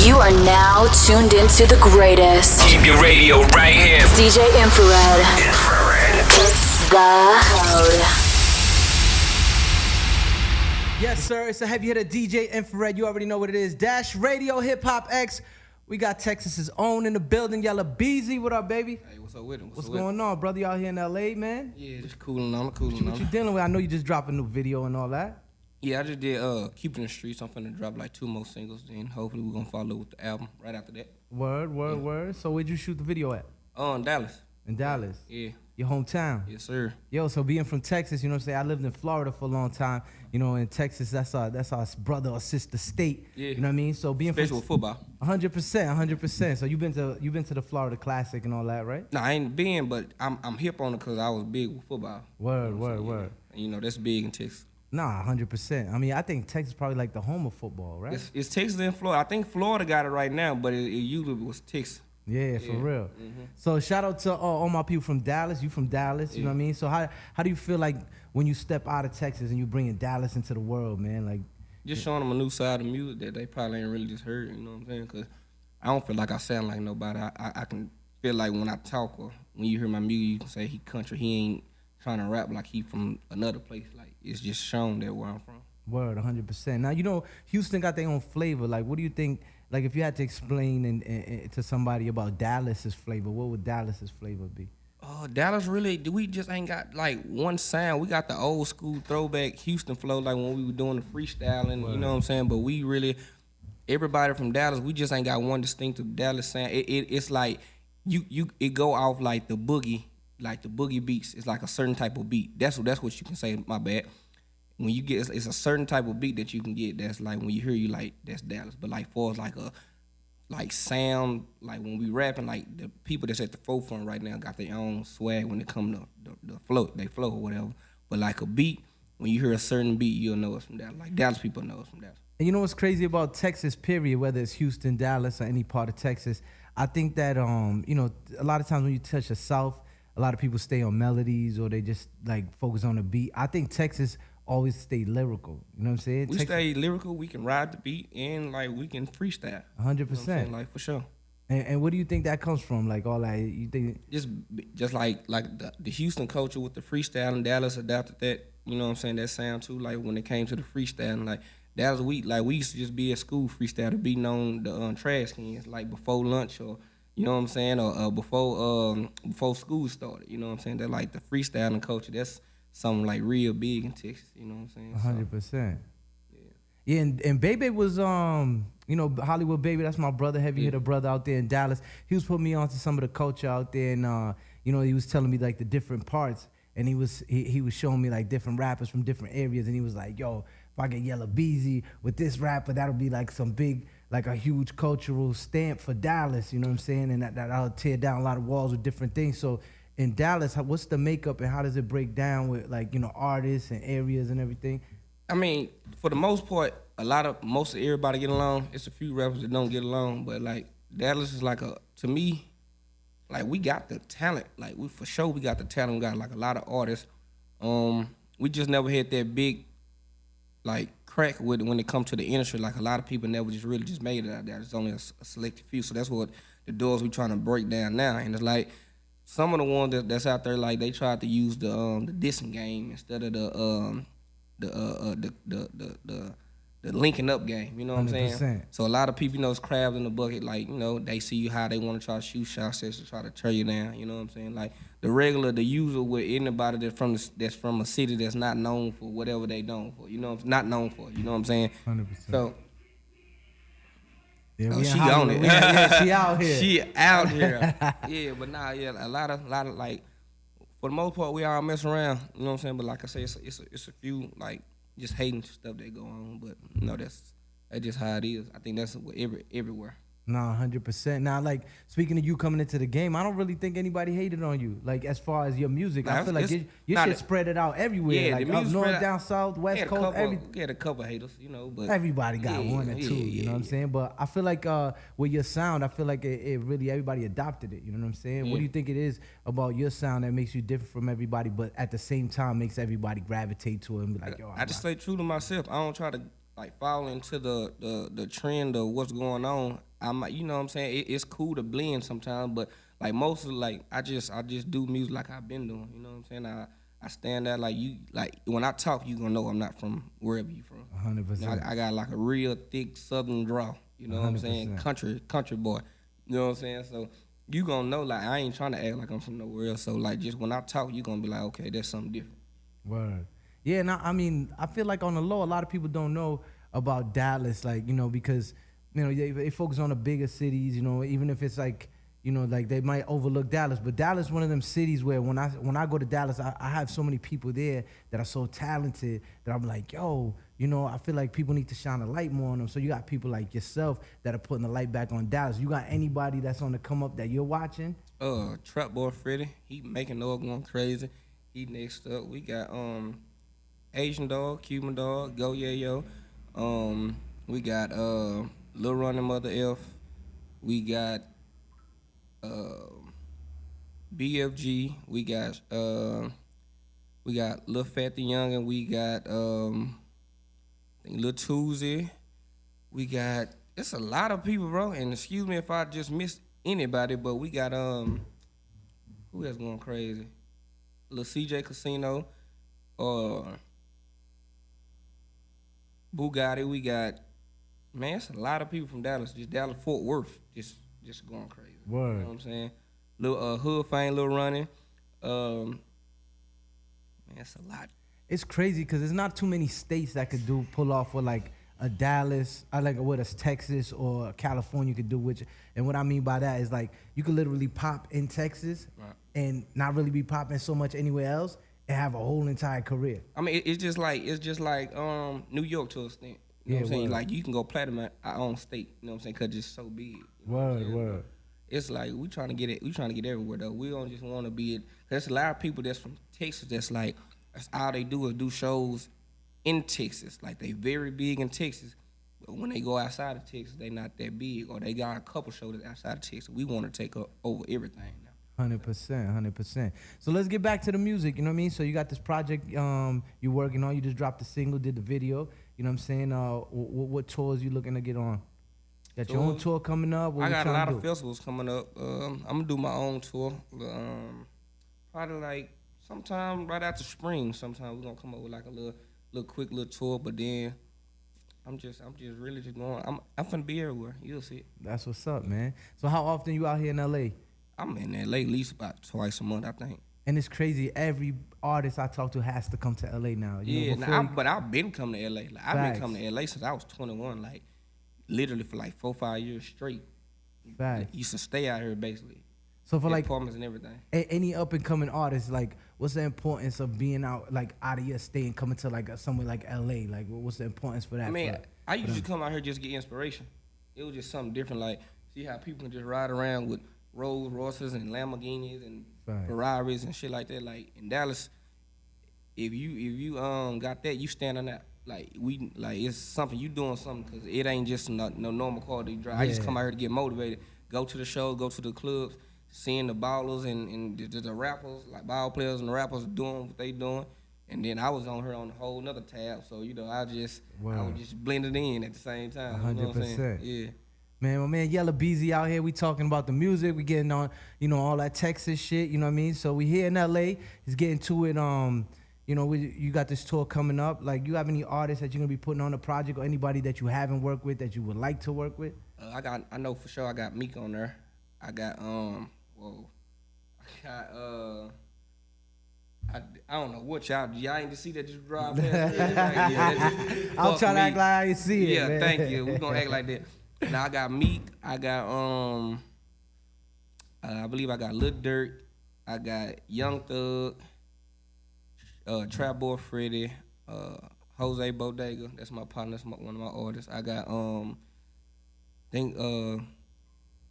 You are now tuned into the greatest. Keep your radio right here. It's DJ Infared. It's the code. Yes, sir. It's a heavy hitter, DJ Infared. You already know what it is. Dash Radio Hip Hop X. We got Texas's own in the building. Yella Beezy. What up, baby? Hey, what's up with him? What's going on, brother? You out here in LA, man? Yeah, just cooling on. What you dealing with? I know you just dropped a new video and all that. Yeah, I just did Keeping the Streets. I'm finna drop like 2 more singles, then hopefully we're gonna follow with the album right after that. Word. So where'd you shoot the video at? In Dallas. In Dallas? Yeah. Your hometown? Yes, sir. Yo, so being from Texas, you know what I'm saying? I lived in Florida for a long time. You know, in Texas, that's our brother or sister state. Yeah. You know what I mean? So being Especially with football. 100%. So you've been to the Florida Classic and all that, right? No, I ain't been, but I'm hip on it because I was big with football. Word. And, you know, that's big in Texas. Nah, 100%. I mean, I think Texas is probably like the home of football, right? It's Texas and Florida. I think Florida got it right now, but it usually was Texas. Yeah, for real. Mm-hmm. So shout out to all my people from Dallas. You from Dallas, you know what I mean? So how do you feel like when you step out of Texas and you bringing Dallas into the world, man? Like, just showing them a new side of music that they probably ain't really just heard, you know what I'm saying? Because I don't feel like I sound like nobody. I can feel like when I talk or when you hear my music, you can say he country. He ain't trying to rap like he from another place. Like, it's just shown that where I'm from. Word, 100%. Now, you know, Houston got their own flavor. Like, what do you think, like, if you had to explain to somebody about Dallas's flavor, what would Dallas's flavor be? Dallas really, we just ain't got, like, one sound. We got the old school throwback Houston flow, like when we were doing the freestyling, you know what I'm saying? But we really, everybody from Dallas, we just ain't got one distinctive Dallas sound. It's like, it go off like the boogie beats. It's like a certain type of beat. That's what you can say, my bad. When you get, it's a certain type of beat that you can get that's like, when you hear you, like, that's Dallas. But like, for like a, like, sound, like when we rapping, like, the people that's at the forefront right now got their own swag when it come to the flow, they flow or whatever. But like a beat, when you hear a certain beat, you'll know it's from Dallas. Like, Dallas people know it's from Dallas. And you know what's crazy about Texas, period, whether it's Houston, Dallas, or any part of Texas, I think that, you know, a lot of times when you touch the South, a lot of people stay on melodies or they just, like, focus on the beat. I think Texas always stay lyrical. You know what I'm saying? We stay lyrical. We can ride the beat and, like, we can freestyle. 100%. You know like, for sure. And what do you think that comes from? Like, all that, you think? Just like the Houston culture with the freestyling, Dallas adapted that, you know what I'm saying, that sound too. Like, when it came to the freestyling, like, Dallas, we used to just be at school freestyling, beating on the trash cans, like, before lunch or, you know what I'm saying, or before school started, you know what I'm saying? That, like, the freestyling culture, that's something like real big in Texas, you know what I'm saying? 100%. Yeah, and Bebe was, you know, Hollywood Baby, that's my brother, heavy hitter brother out there in Dallas. He was putting me on to some of the culture out there, and, you know, he was telling me, like, the different parts, and he was showing me, like, different rappers from different areas, and he was like, yo, if I get Yella Beezy with this rapper, that'll be, like, some big, like, a huge cultural stamp for Dallas, you know what I'm saying, and that'll tear down a lot of walls with different things. So in Dallas, what's the makeup and how does it break down with, like, you know, artists and areas and everything? I mean, for the most part, most of everybody get along. It's a few rappers that don't get along, but, like, Dallas is like to me, like, we got the talent. Like, we got the talent. We got, like, a lot of artists. We just never had that big, like, crack with it when it comes to the industry. Like, a lot of people never just really just made it out there. It's only a selected few. So that's what the doors we trying to break down now. And it's like, some of the ones that's out there, like, they tried to use the dissing game instead of the linking up game. You know what 100%. I'm saying? So a lot of people, you know, it's crabs in the bucket. Like, you know, they see you how they want to try to shoot shots to try to tear you down. You know what I'm saying? Like, the user with anybody that's from a city that's not known for whatever they known for. You know, not known for. You know what I'm saying? 100%. So. Yeah, she on it. She out here. She out here. Yeah, but nah, yeah, a lot of like, for the most part, we all mess around. You know what I'm saying? But like I say, it's a few, like, just hating stuff that go on. But you know, that's just how it is. I think that's everywhere. Nah, 100%. Now, like, speaking of you coming into the game, I don't really think anybody hated on you. Like, as far as your music, I feel like your shit spread it out everywhere. Yeah, like, up north, down south, west coast, we had a couple haters, you know, but everybody got one or two, you know what I'm saying? But I feel like with your sound, I feel like it really, everybody adopted it, you know what I'm saying? Yeah. What do you think it is about your sound that makes you different from everybody, but at the same time makes everybody gravitate to it and be like, yo, I just stay true to myself. I don't try to, like, fall into the trend of what's going on. I'm, you know what I'm saying? It's cool to blend sometimes, but like mostly, like I just do music like I've been doing. You know what I'm saying? I stand there like you, like when I talk, you gonna know I'm not from wherever you from. 100%. You know, I got like a real thick Southern draw. You know what I'm saying? 100%. Country boy. You know what I'm saying? So you gonna know like I ain't trying to act like I'm from nowhere else. So like just when I talk, you gonna be like, okay, that's something different. Word. Yeah, and I mean, I feel like on the low, a lot of people don't know about Dallas, like, you know, because, you know, they focus on the bigger cities, you know, even if it's like, you know, like they might overlook Dallas, but Dallas is one of them cities where when I go to Dallas, I have so many people there that are so talented that I'm like, yo, you know, I feel like people need to shine a light more on them. So you got people like yourself that are putting the light back on Dallas. You got anybody that's on the come up that you're watching? Trap Boy Freddy, he making noise going crazy. He next up. We got Asian Dog, Cuban Dog, Go Yeah Yo. We got Lil Running Mother F. We got BFG. We got Lil Fat the Young, and we got I think Lil Tuesday. We got, it's a lot of people, bro. And excuse me if I just missed anybody, but we got who else going crazy? Lil CJ Casino, Bugatti. We got, man, it's a lot of people from Dallas. Just Dallas Fort Worth, just going crazy. Word. You know what I'm saying? Lil Hood Fame, Lil Running. Man, it's a lot. It's crazy because there's not too many states that could pull off what like a Dallas, I like what a Texas or California could do. Which, and what I mean by that is like you could literally pop in Texas and not really be popping so much anywhere else and have a whole entire career. I mean, it's just like New York to a extent. You know what I'm saying? Word. Like you can go platinum at our own state. You know what I'm saying? Cause it's so big. You know what I'm saying? Word. It's like we trying to get it. We trying to get everywhere though. We don't just want to be it. There's a lot of people that's from Texas that's like that's all they do is do shows in Texas. Like they very big in Texas. But when they go outside of Texas, they not that big, or they got a couple shows outside of Texas. We want to take over everything now. 100%. So let's get back to the music, you know what I mean? So you got this project you're working on. You just dropped the single, did the video. You know what I'm saying? What tours you looking to get on? Got your own tour coming up? I got a lot of festivals coming up. I'm going to do my own tour. Probably like sometime right after spring. Sometime we're going to come up with like a little quick little tour, but then I'm just really just going. I'm finna be everywhere. You'll see it. That's what's up, man. So how often you out here in LA? I'm in LA at least about twice a month, I think. And it's crazy. Every artist I talk to has to come to LA now. You know, but I've been coming to LA. Like I've been coming to LA since I was 21. Like literally for like 4-5 years straight. Facts. Used to stay out here basically. So for like apartments and everything. Any up and coming artists, like what's the importance of being out of your state and coming to like somewhere like LA? Like what's the importance for that? I mean, I usually come out here just to get inspiration. It was just something different. Like see how people can just ride around with Rolls Royces and Lamborghinis and Ferraris and shit like that. Like in Dallas, if you got that, you standing out. Like it's something you doing something because it ain't just no normal car that you drive. I just come out here to get motivated. Go to the show, go to the clubs, seeing the ballers and the rappers, like ball players and the rappers doing what they doing. And then I was on her on a whole nother tab, so you know I was just blended in at the same time. 100%. You know what I'm saying? Yeah. Man, my man Yella Beezy out here. We talking about the music. We getting on, you know, all that Texas shit. You know what I mean? So we here in LA. He's getting to it. You know, you got this tour coming up. Like, you have any artists that you're gonna be putting on the project, or anybody that you haven't worked with that you would like to work with? I know for sure. I got Meek on there. I got I don't know what y'all ain't to see that just drive past. I'll try to act like I ain't see it. Yeah, man. Thank you. We gonna act like that. Now I got Meek. I got I believe I got Lil Durk. I got Young Thug. Trap Boy Freddy. Jose Bodega. That's my partner. That's one of my artists. I got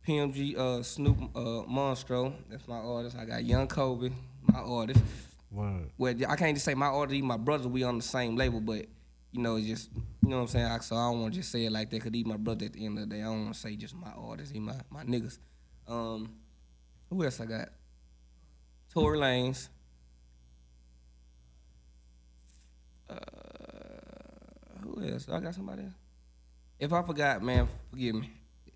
PMG Snoop Monstro. That's my artist. I got Young Kobe. My artist. Word. Well, I can't just say my artist, even my brother, we on the same label, but, you know, it's just, you know what I'm saying? So I don't want to just say it like that, because he's my brother at the end of the day. I don't want to say just my artist, he my niggas. Who else I got? Tory Lanez. Who else? I got somebody else? If I forgot, man, forgive me.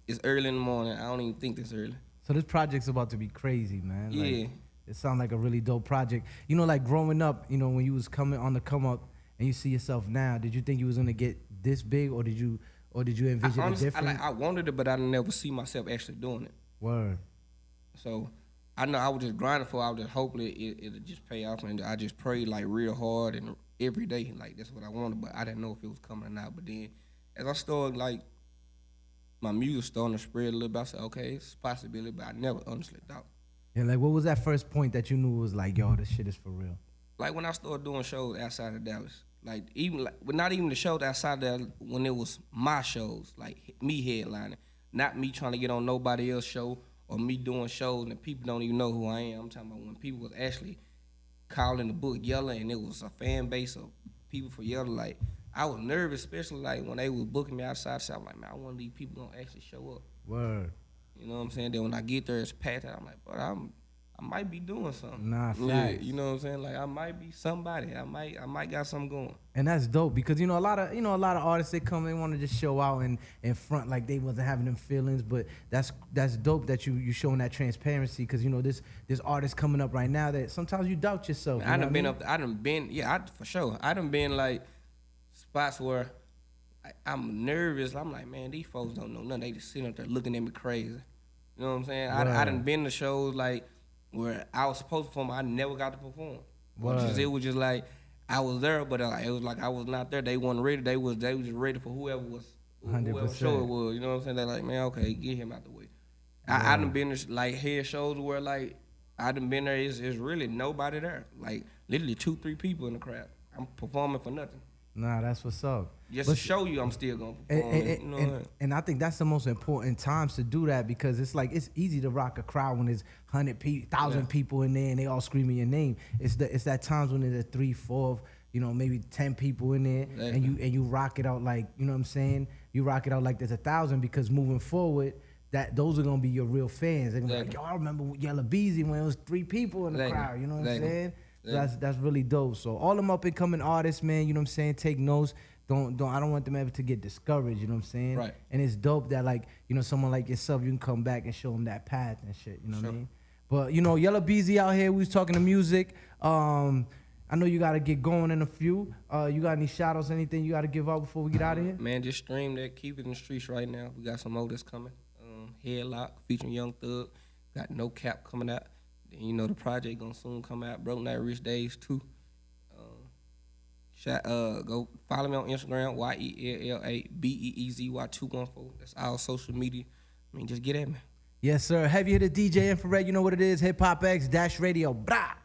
it's early in the morning. I don't even think it's early. So this project's about to be crazy, man. Yeah. Like, it sounds like a really dope project. You know, like growing up, you know, when you was coming on the come up and you see yourself now, did you think you was gonna get this big, or did you envision it different? I wanted it, but I never see myself actually doing it. Word. So I know I was just grinding for it. I was just hoping it'll just pay off, and I just prayed like real hard and every day, like that's what I wanted. But I didn't know if it was coming or not. But then as I started like my music starting to spread a little bit, I said, okay, it's a possibility, but I never honestly thought. And like, what was that first point that you knew was like, yo, this shit is for real? Like when I started doing shows outside of Dallas, like even like, but not even the shows outside of Dallas, when it was my shows, like me headlining, not me trying to get on nobody else's show or me doing shows and people don't even know who I am. I'm talking about when people was actually calling the book Yella and it was a fan base of people for Yella. Like I was nervous, especially like when they was booking me outside. So I'm like, man, I want these people gonna actually show up. Word. You know what I'm saying? Then when I get there, it's packed. I'm like, but I might be doing something. Nah, yeah, facts. you know what I'm saying? Like I might be somebody. I might got something going. And that's dope because you know a lot of artists, they come, they want to just show out and front like they wasn't having them feelings, but that's dope that you showing that transparency because you know this artist coming up right now that sometimes you doubt yourself. Man, I done been for sure. I done been like spots where I'm nervous. I'm like, man, these folks don't know nothing. They just sitting up there looking at me crazy. You know what I'm saying? I done been to shows like where I was supposed to perform, I never got to perform. It was just like I was there, but it was like I was not there. They wasn't ready. They was just ready for whoever show it was. You know what I'm saying? They're like, man, okay, get him out the way. I done been to like head shows where like I done been there. It's really nobody there. Like literally 2-3 people in the crowd. I'm performing for nothing. Nah, that's what's up. Just to show you I'm still gonna perform. And I think that's the most important times to do that because it's like it's easy to rock a crowd when there's 1,000 people in there and they all screaming your name. It's that times when there's 3, 4, you know, maybe 10 people in there and you rock it out like, you know what I'm saying? You rock it out like there's 1,000 because moving forward, those are gonna be your real fans. They're gonna be like, yo, I remember Yella Beezy when it was 3 people in the crowd. You know what I'm saying? So that's really dope. So all them up and coming artists, man, you know what I'm saying? Take notes. I don't want them ever to get discouraged, you know what I'm saying? Right. And it's dope that like, you know, someone like yourself, you can come back and show them that path and shit, you know what I mean? But you know, Yella Beezy out here, we was talking to music. I know you gotta get going in a few. You got any shout outs, anything you gotta give out before we get out of here? Man, just stream that, keep it in the streets right now. We got some more that's coming. Headlock featuring Young Thug. Got No Cap coming out. Then you know the project gonna soon come out. Broke Night Rich Days 2. Go follow me on Instagram, YELLABEEZY214. That's all social media. I mean, just get at me. Yes, sir. Heavy hitter DJ Infared, you know what it is. Hip Hop X -Radio. Brah.